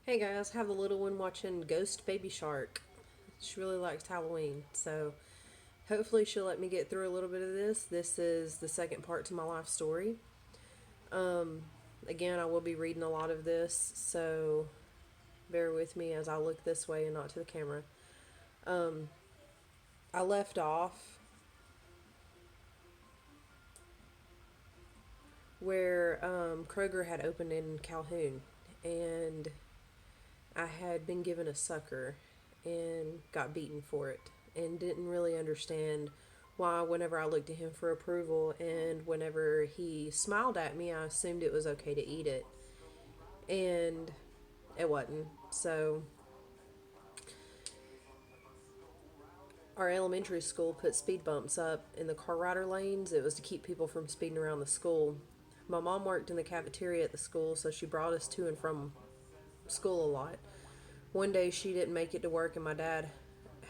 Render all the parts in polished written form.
Hey guys, have the little one watching Ghost Baby Shark. She really likes Halloween, so hopefully she'll let me get through a little bit of this. This is the second part to my life story. Again, I will be reading a lot of this, so bear with me as I look this way and not to the camera. I left off where Kroger had opened in Calhoun, and I had been given a sucker and got beaten for it and didn't really understand why whenever I looked at him for approval and whenever he smiled at me, I assumed it was okay to eat it. And it wasn't. So our elementary school put speed bumps up in the car rider lanes. It was to keep people from speeding around the school. My mom worked in the cafeteria at the school, so she brought us to and from school a lot. One day she didn't make it to work and my dad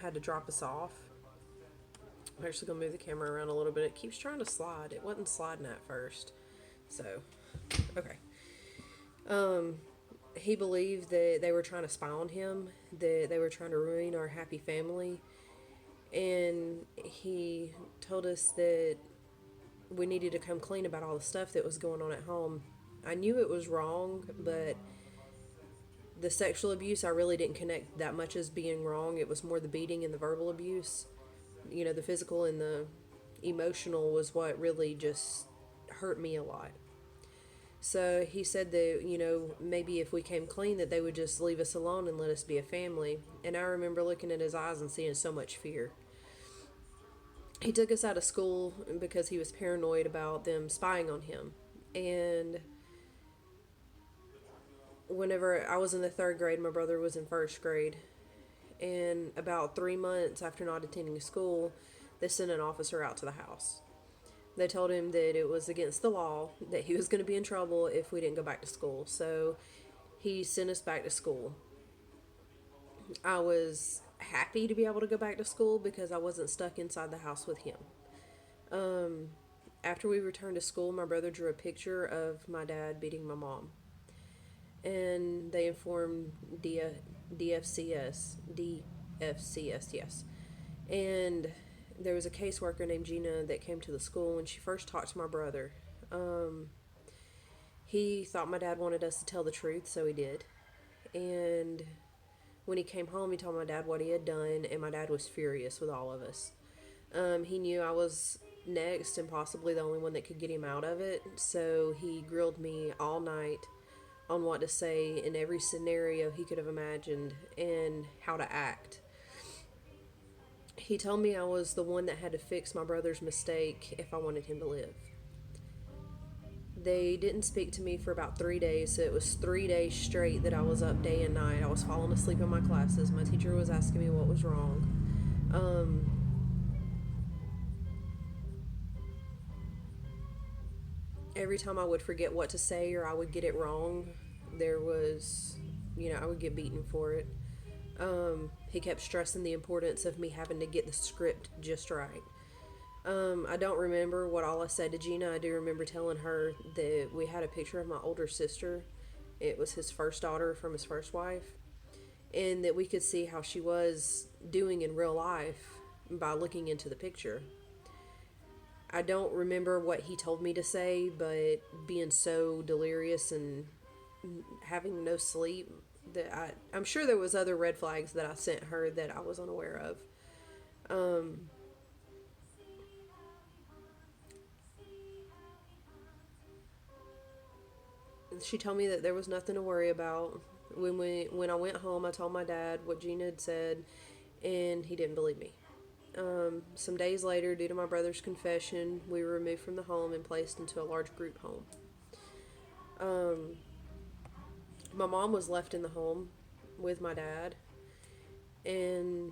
had to drop us off. I'm actually going to move the camera around a little bit. It keeps trying to slide. It wasn't sliding at first. So, okay. He believed that they were trying to spy on him, that they were trying to ruin our happy family. And he told us that we needed to come clean about all the stuff that was going on at home. I knew it was wrong, but the sexual abuse I really didn't connect that much as being wrong. It was more the beating and the verbal abuse. You know, the physical and the emotional was what really just hurt me a lot. So he said that, maybe if we came clean, that they would just leave us alone and let us be a family. And I remember looking at his eyes and seeing so much fear. He took us out of school because he was paranoid about them spying on him. And whenever I was in the third grade, my brother was in first grade. And about 3 months after not attending school, they sent an officer out to the house. They told him that it was against the law, that he was going to be in trouble if we didn't go back to school. So he sent us back to school. I was happy to be able to go back to school because I wasn't stuck inside the house with him. After we returned to school, my brother drew a picture of my dad beating my mom. And they informed DFCS, yes. And there was a caseworker named Gina that came to the school when she first talked to my brother. He thought my dad wanted us to tell the truth, so he did. And when he came home, he told my dad what he had done, and my dad was furious with all of us. He knew I was next and possibly the only one that could get him out of it, so he grilled me all night on what to say in every scenario he could have imagined and how to act. He told me I was the one that had to fix my brother's mistake if I wanted him to live. They didn't speak to me for about 3 days, so it was 3 days straight that I was up day and night. I was falling asleep in my classes. My teacher was asking me what was wrong. Every time I would forget what to say or I would get it wrong, there was, I would get beaten for it. He kept stressing the importance of me having to get the script just right. I don't remember what all I said to Gina. I do remember telling her that we had a picture of my older sister. It was his first daughter from his first wife. And that we could see how she was doing in real life by looking into the picture. I don't remember what he told me to say, but being so delirious and having no sleep, that I'm sure there was other red flags that I sent her that I was unaware of. She told me that there was nothing to worry about. When I went home, I told my dad what Gina had said, and he didn't believe me. Some days later, due to my brother's confession, we were removed from the home and placed into a large group home. My mom was left in the home with my dad, and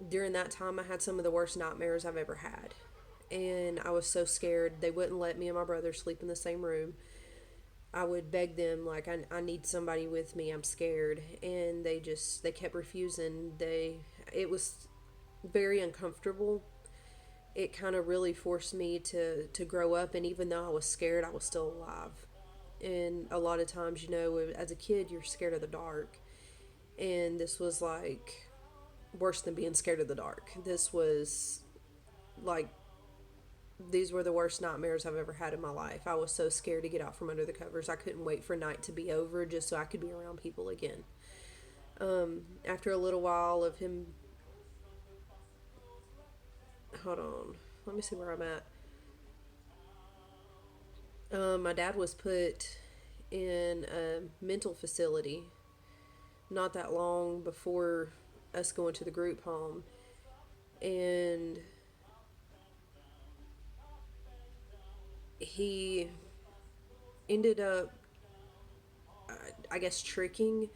during that time, I had some of the worst nightmares I've ever had. And I was so scared. They wouldn't let me and my brother sleep in the same room. I would beg them, like, I need somebody with me, I'm scared. And they kept refusing. It was very uncomfortable. It kind of really forced me to grow up, and even though I was scared, I was still alive. And a lot of times, as a kid, you're scared of the dark. And this was like worse than being scared of the dark. This was like, these were the worst nightmares I've ever had in my life. I was so scared to get out from under the covers. I couldn't wait for night to be over just so I could be around people again. After a little while of him, hold on, let me see where I'm at. My dad was put in a mental facility not that long before us going to the group home. And he ended up, I guess, tricking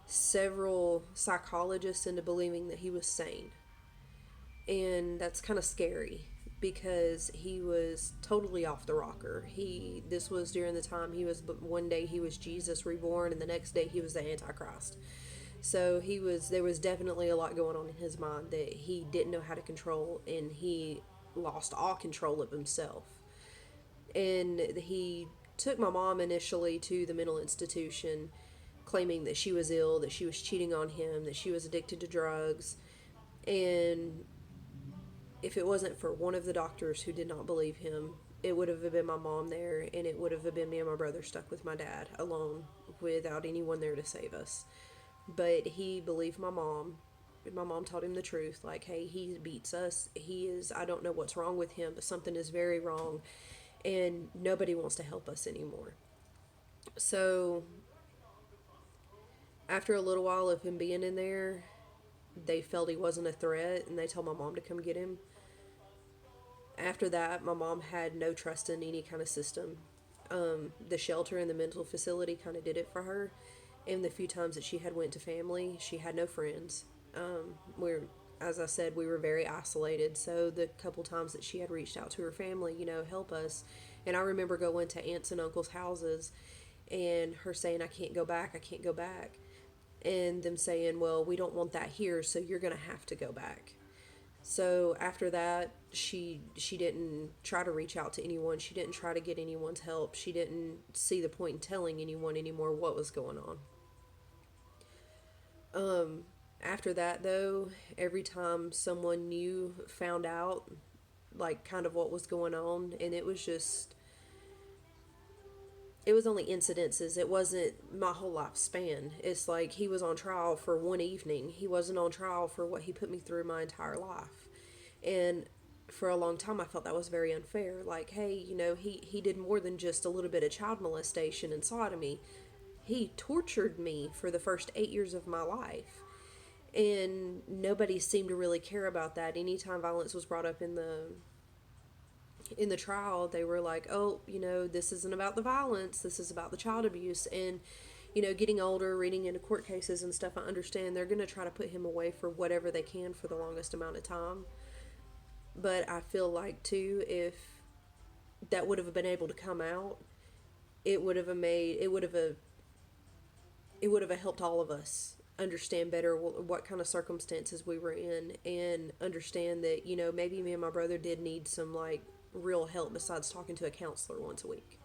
several psychologists into believing that he was sane. And that's kind of scary because he was totally off the rocker. This was during the time one day he was Jesus reborn, and the next day he was the Antichrist. So there was definitely a lot going on in his mind that he didn't know how to control, and he lost all control of himself. And he took my mom initially to the mental institution, claiming that she was ill, that she was cheating on him, that she was addicted to drugs. And if it wasn't for one of the doctors who did not believe him, it would have been my mom there, and it would have been me and my brother stuck with my dad alone without anyone there to save us. But he believed my mom. My mom told him the truth, like, hey, he beats us. I don't know what's wrong with him, but something is very wrong, and nobody wants to help us anymore. So after a little while of him being in there, they felt he wasn't a threat, and they told my mom to come get him. After that, my mom had no trust in any kind of system. The shelter and the mental facility kind of did it for her. And the few times that she had went to family, she had no friends. As I said, we were very isolated. So the couple times that she had reached out to her family, help us. And I remember going to aunts and uncles' houses and her saying, I can't go back, I can't go back. And them saying, well, we don't want that here, so you're going to have to go back. So after that, she didn't try to reach out to anyone. She didn't try to get anyone's help. She didn't see the point in telling anyone anymore what was going on. After that, though, every time someone new found out, like, kind of what was going on, and it was only incidences. It wasn't my whole lifespan. It's like he was on trial for one evening. He wasn't on trial for what he put me through my entire life. And for a long time, I felt that was very unfair. Like, hey, he did more than just a little bit of child molestation and sodomy. He tortured me for the first 8 years of my life. And nobody seemed to really care about that. Anytime violence was brought up in the trial, they were like, oh, this isn't about the violence, this is about the child abuse. And getting older, reading into court cases and stuff, I understand they're going to try to put him away for whatever they can for the longest amount of time. But I feel like, too, if that would have been able to come out, it would have helped all of us understand better what kind of circumstances we were in, and understand that, maybe me and my brother did need some, like, real help besides talking to a counselor once a week.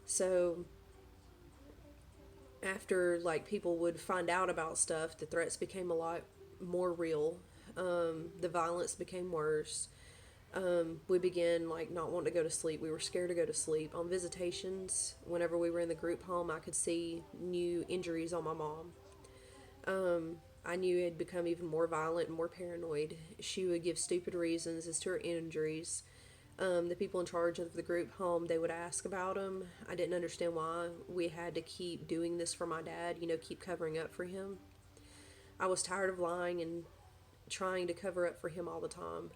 So after, like, people would find out about stuff, the threats became a lot more real. The violence became worse. We began, like, not wanting to go to sleep. We were scared to go to sleep. On visitations, whenever we were in the group home, I could see new injuries on my mom. I knew it had become even more violent and more paranoid. She would give stupid reasons as to her injuries. The people in charge of the group home, they would ask about them. I didn't understand why we had to keep doing this for my dad, keep covering up for him. I was tired of lying and trying to cover up for him all the time.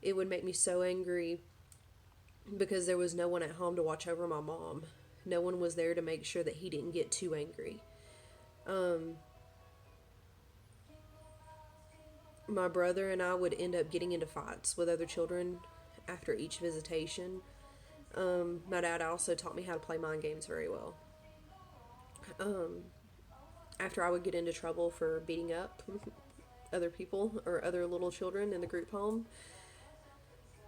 It would make me so angry because there was no one at home to watch over my mom. No one was there to make sure that he didn't get too angry. My brother and I would end up getting into fights with other children after each visitation. My dad also taught me how to play mind games very well. After I would get into trouble for beating up other people or other little children in the group home,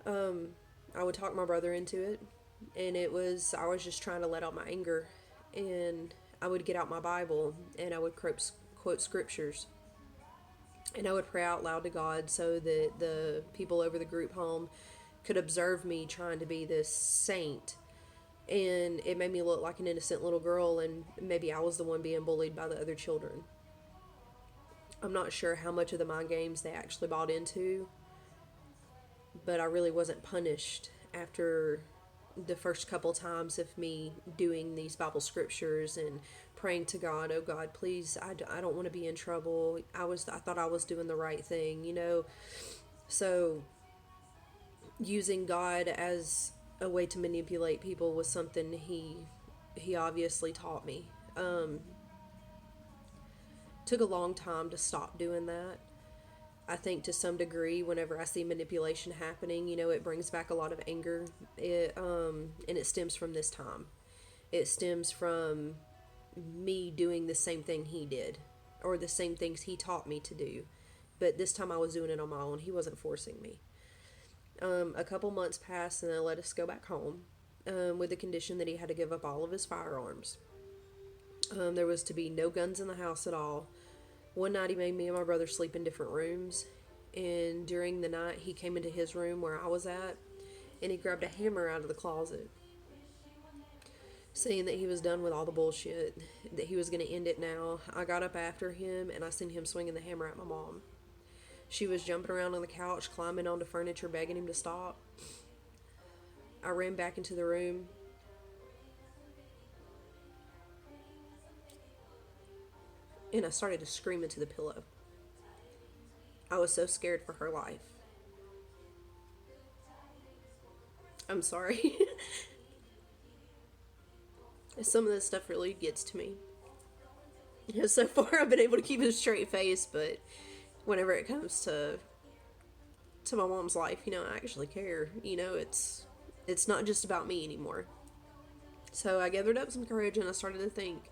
I would talk my brother into it. And I was just trying to let out my anger. And I would get out my Bible and I would quote scriptures. And I would pray out loud to God so that the people over the group home could observe me trying to be this saint. And it made me look like an innocent little girl, and maybe I was the one being bullied by the other children. I'm not sure how much of the mind games they actually bought into, but I really wasn't punished after the first couple times of me doing these Bible scriptures and praying to God, oh God, please, I don't want to be in trouble. I thought I was doing the right thing, you know. So using God as a way to manipulate people was something he obviously taught me. Took a long time to stop doing that. I think to some degree, whenever I see manipulation happening, you know, it brings back a lot of anger. And it stems from this time. It stems from me doing the same thing he did, or the same things he taught me to do. But this time I was doing it on my own. He wasn't forcing me. A couple months passed and they let us go back home with the condition that he had to give up all of his firearms. There was to be no guns in the house at all. One night he made me and my brother sleep in different rooms. And during the night he came into his room where I was at and he grabbed a hammer out of the closet, saying that he was done with all the bullshit, that he was going to end it now. I got up after him and I seen him swinging the hammer at my mom. She was jumping around on the couch, climbing onto furniture, begging him to stop. I ran back into the room. And I started to scream into the pillow. I was so scared for her life. I'm sorry. Some of this stuff really gets to me. You know, so far I've been able to keep a straight face, but whenever it comes to my mom's life, you know, I actually care. You know, it's not just about me anymore. So I gathered up some courage and I started to think.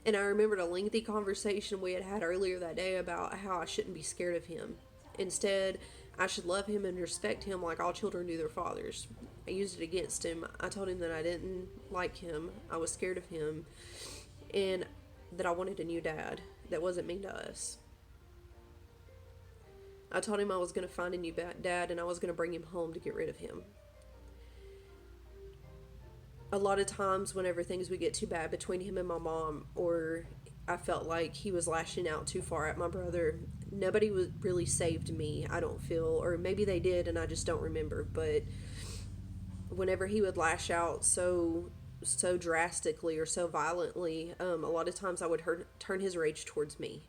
And I remembered a lengthy conversation we had had earlier that day about how I shouldn't be scared of him. Instead, I should love him and respect him like all children do their fathers. I used it against him. I told him that I didn't like him, I was scared of him, and that I wanted a new dad that wasn't mean to us. I told him I was going to find a new dad and I was going to bring him home to get rid of him. A lot of times whenever things would get too bad between him and my mom, or I felt like he was lashing out too far at my brother, nobody was really saved me, I don't feel, or maybe they did and I just don't remember. But whenever he would lash out so drastically or so violently, a lot of times I would turn his rage towards me,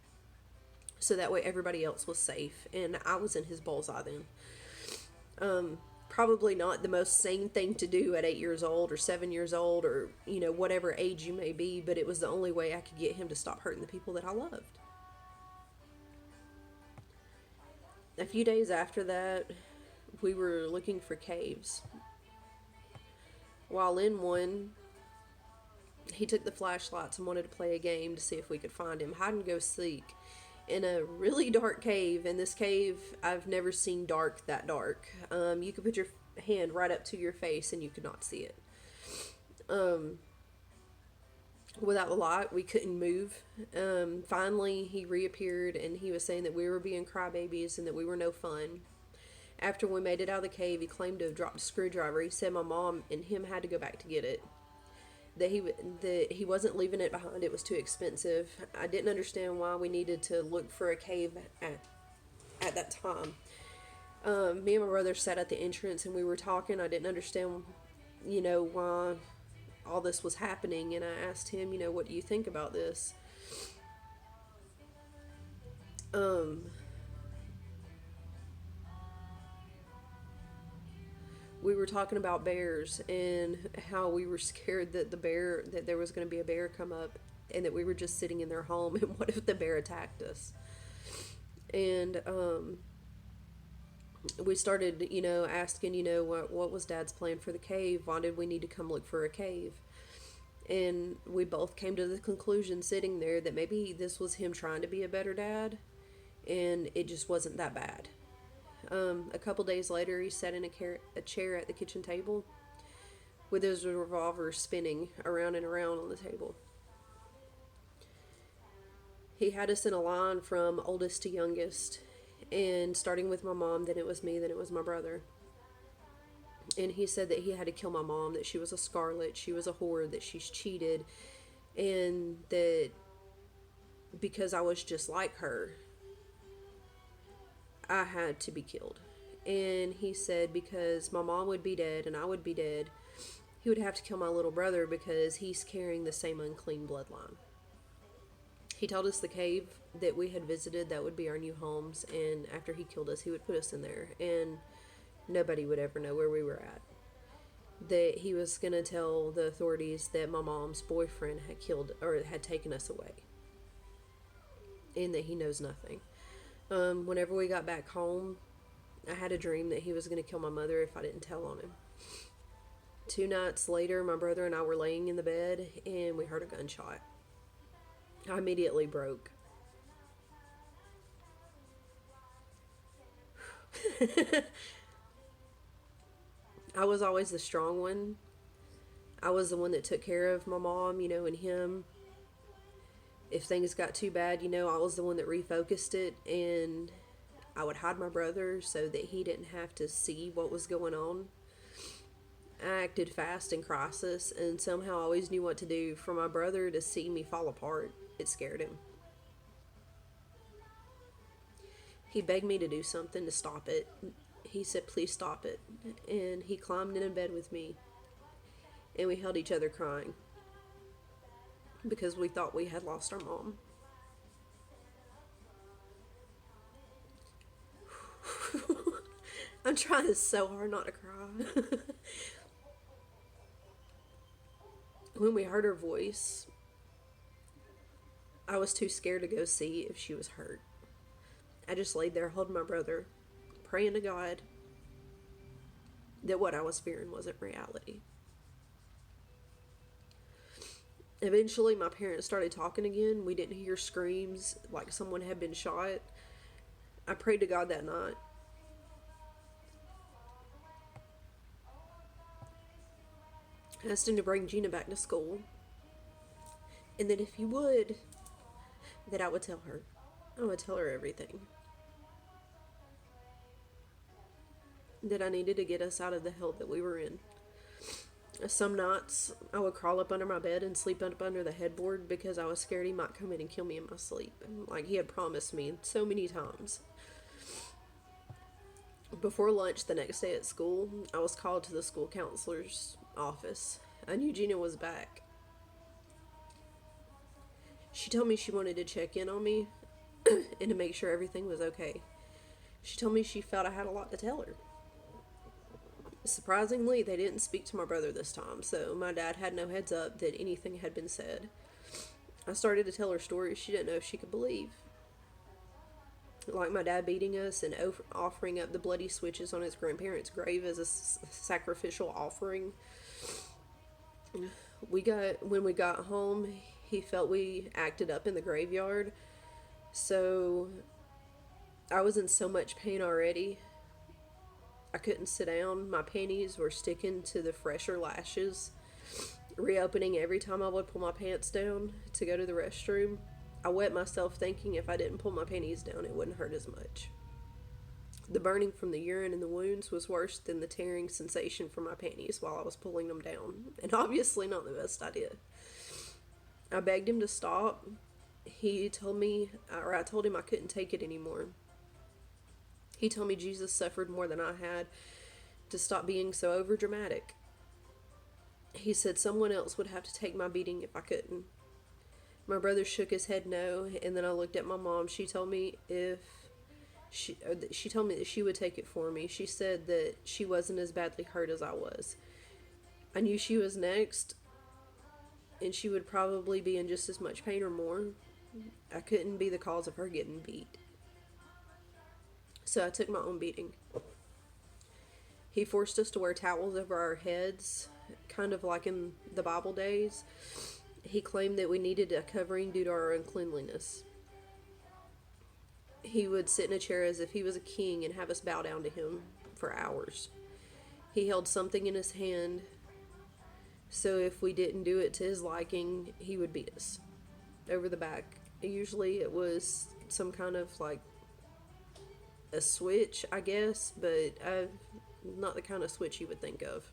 so that way everybody else was safe and I was in his bullseye then. Probably not the most sane thing to do at 8 years old or 7 years old, or, you know, whatever age you may be, but it was the only way I could get him to stop hurting the people that I loved. A few days after that, we were looking for caves. While in one, he took the flashlights and wanted to play a game to see if we could find him. Hide and go seek in a really dark cave. In this cave, I've never seen dark that dark. You could put your hand right up to your face and you could not see it. Without the light, we couldn't move. Finally, he reappeared and he was saying that we were being crybabies and that we were no fun. After we made it out of the cave, he claimed to have dropped a screwdriver. He said my mom and him had to go back to get it. That he wasn't leaving it behind. It was too expensive. I didn't understand why we needed to look for a cave at that time. Me and my brother sat at the entrance and we were talking. I didn't understand, you know, why all this was happening, and I asked him, you know, what do you think about this? We were talking about bears and how we were scared that that there was going to be a bear come up and that we were just sitting in their home, and what if the bear attacked us? And we started, you know, asking, you know, what was Dad's plan for the cave? Why did we need to come look for a cave? And we both came to the conclusion sitting there that maybe this was him trying to be a better dad, and it just wasn't that bad. A couple days later, he sat in a chair at the kitchen table with his revolver spinning around and around on the table. He had us in a line from oldest to youngest, and starting with my mom, then it was me, then it was my brother. And he said that he had to kill my mom, that she was a scarlet, she was a whore, that she's cheated, and that because I was just like her, I had to be killed. And he said because my mom would be dead and I would be dead, he would have to kill my little brother because he's carrying the same unclean bloodline. He told us the cave that we had visited, that would be our new homes, and after he killed us, he would put us in there, and nobody would ever know where we were at. That he was going to tell the authorities that my mom's boyfriend had killed or had taken us away, and that he knows nothing. Whenever we got back home, I had a dream that he was going to kill my mother if I didn't tell on him. 2 nights later, my brother and I were laying in the bed, and we heard a gunshot. I immediately broke. I was always the strong one. I was the one that took care of my mom, and him. If things got too bad, I was the one that refocused it, and I would hide my brother so that he didn't have to see what was going on. I acted fast in crisis, and somehow I always knew what to do. For my brother to see me fall apart, it scared him. He begged me to do something to stop it. He said, please stop it. And he climbed in bed with me, and we held each other crying because we thought we had lost our mom. I'm trying so hard not to cry. When we heard her voice, I was too scared to go see if she was hurt. I just laid there holding my brother, praying to God that what I was fearing wasn't reality. Eventually, my parents started talking again. We didn't hear screams like someone had been shot. I prayed to God that night. I asked him to bring Gina back to school. And that if he would, that I would tell her. I would tell her everything. That I needed to get us out of the hell that we were in. Some nights, I would crawl up under my bed and sleep up under the headboard because I was scared he might come in and kill me in my sleep, like he had promised me so many times. Before lunch the next day at school, I was called to the school counselor's office. I knew Gina was back. She told me she wanted to check in on me and to make sure everything was okay. She told me she felt I had a lot to tell her. Surprisingly, they didn't speak to my brother this time, so my dad had no heads up that anything had been said. I started to tell her stories she didn't know if she could believe. Like my dad beating us and offering up the bloody switches on his grandparents' grave as a sacrificial offering. When we got home, he felt we acted up in the graveyard, so I was in so much pain already. I couldn't sit down. My panties were sticking to the fresher lashes, reopening every time I would pull my pants down to go to the restroom. I wet myself thinking if I didn't pull my panties down, it wouldn't hurt as much. The burning from the urine and the wounds was worse than the tearing sensation from my panties while I was pulling them down, and obviously not the best idea. I begged him to stop. I told him I couldn't take it anymore. He told me Jesus suffered more than I had, to stop being so overdramatic. He said someone else would have to take my beating if I couldn't. My brother shook his head no, and then I looked at my mom. She told me that she would take it for me. She said that she wasn't as badly hurt as I was. I knew she was next, and she would probably be in just as much pain or more. I couldn't be the cause of her getting beat. So I took my own beating. He forced us to wear towels over our heads, kind of like in the Bible days. He claimed that we needed a covering due to our uncleanliness. He would sit in a chair as if he was a king and have us bow down to him for hours. He held something in his hand So if we didn't do it to his liking, he would beat us over the back. Usually it was some kind of like a switch, I guess, but not the kind of switch you would think of.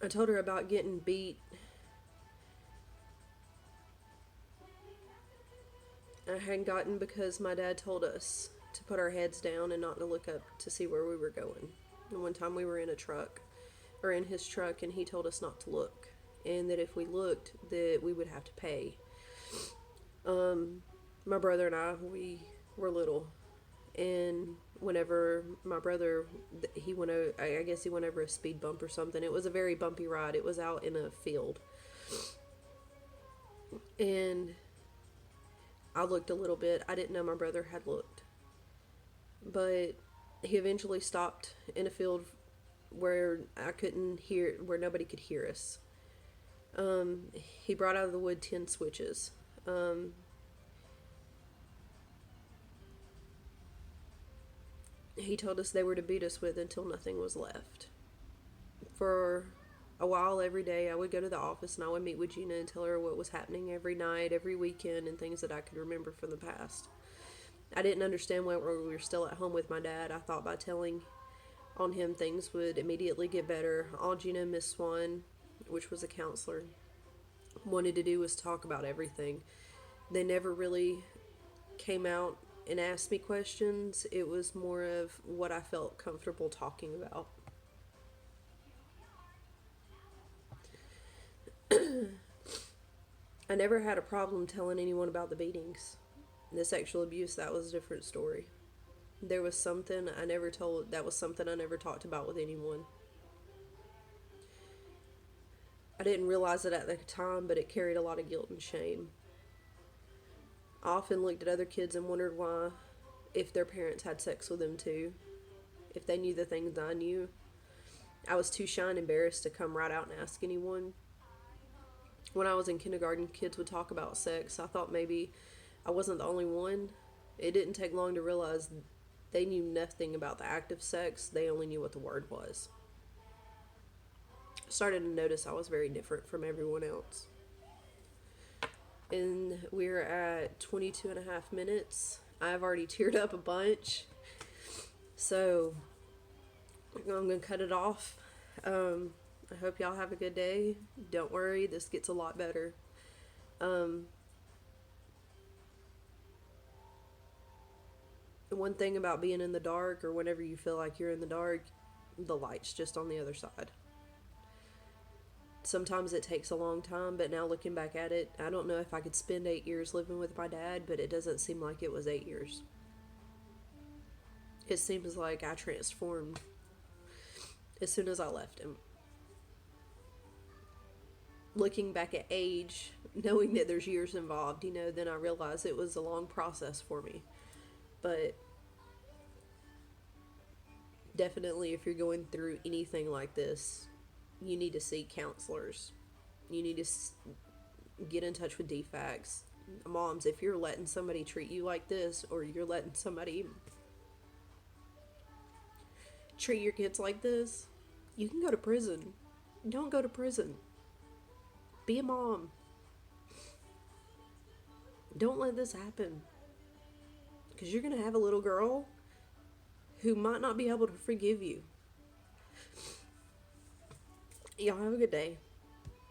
I told her about getting beat. I hadn't gotten because my dad told us to put our heads down and not to look up to see where we were going. And one time we were in a truck, or in his truck, and he told us not to look, and that if we looked, that we would have to pay. My brother and I, we were little, and whenever my brother, he went over, I guess he went over a speed bump or something. It was a very bumpy ride. It was out in a field, and I looked a little bit. I didn't know my brother had looked, but he eventually stopped in a field where I couldn't hear, where nobody could hear us. He brought out of the wood 10 switches. He told us they were to beat us with until nothing was left. For a while, every day, I would go to the office and I would meet with Gina and tell her what was happening every night, every weekend, and things that I could remember from the past. I didn't understand why we were still at home with my dad. I thought by telling on him things would immediately get better. All Gina and Miss Swan, which was a counselor, wanted to do was talk about everything. They never really came out and asked me questions. It was more of what I felt comfortable talking about. I never had a problem telling anyone about the beatings. The sexual abuse, that was a different story. There was something I never told, that was something I never talked about with anyone. I didn't realize it at the time, but it carried a lot of guilt and shame. I often looked at other kids and wondered why, if their parents had sex with them too, if they knew the things I knew. I was too shy and embarrassed to come right out and ask anyone. When I was in kindergarten, kids would talk about sex. I thought maybe I wasn't the only one. It didn't take long to realize they knew nothing about the act of sex, they only knew what the word was. I started to notice I was very different from everyone else. And we're at 22 and a half minutes. I've already teared up a bunch. So I'm going to cut it off. I hope y'all have a good day. Don't worry, this gets a lot better. One thing about being in the dark, or whenever you feel like you're in the dark, the light's just on the other side. Sometimes it takes a long time, but now looking back at it, I don't know if I could spend 8 years living with my dad, but it doesn't seem like it was 8 years. It seems like I transformed as soon as I left him. Looking back at age, knowing that there's years involved, then I realized it was a long process for me. But definitely, if you're going through anything like this, you need to seek counselors. You need to get in touch with DFACS. Moms, if you're letting somebody treat you like this, or you're letting somebody treat your kids like this, you can go to prison. Don't go to prison. Be a mom. Don't let this happen. Because you're going to have a little girl who might not be able to forgive you. Y'all have a good day.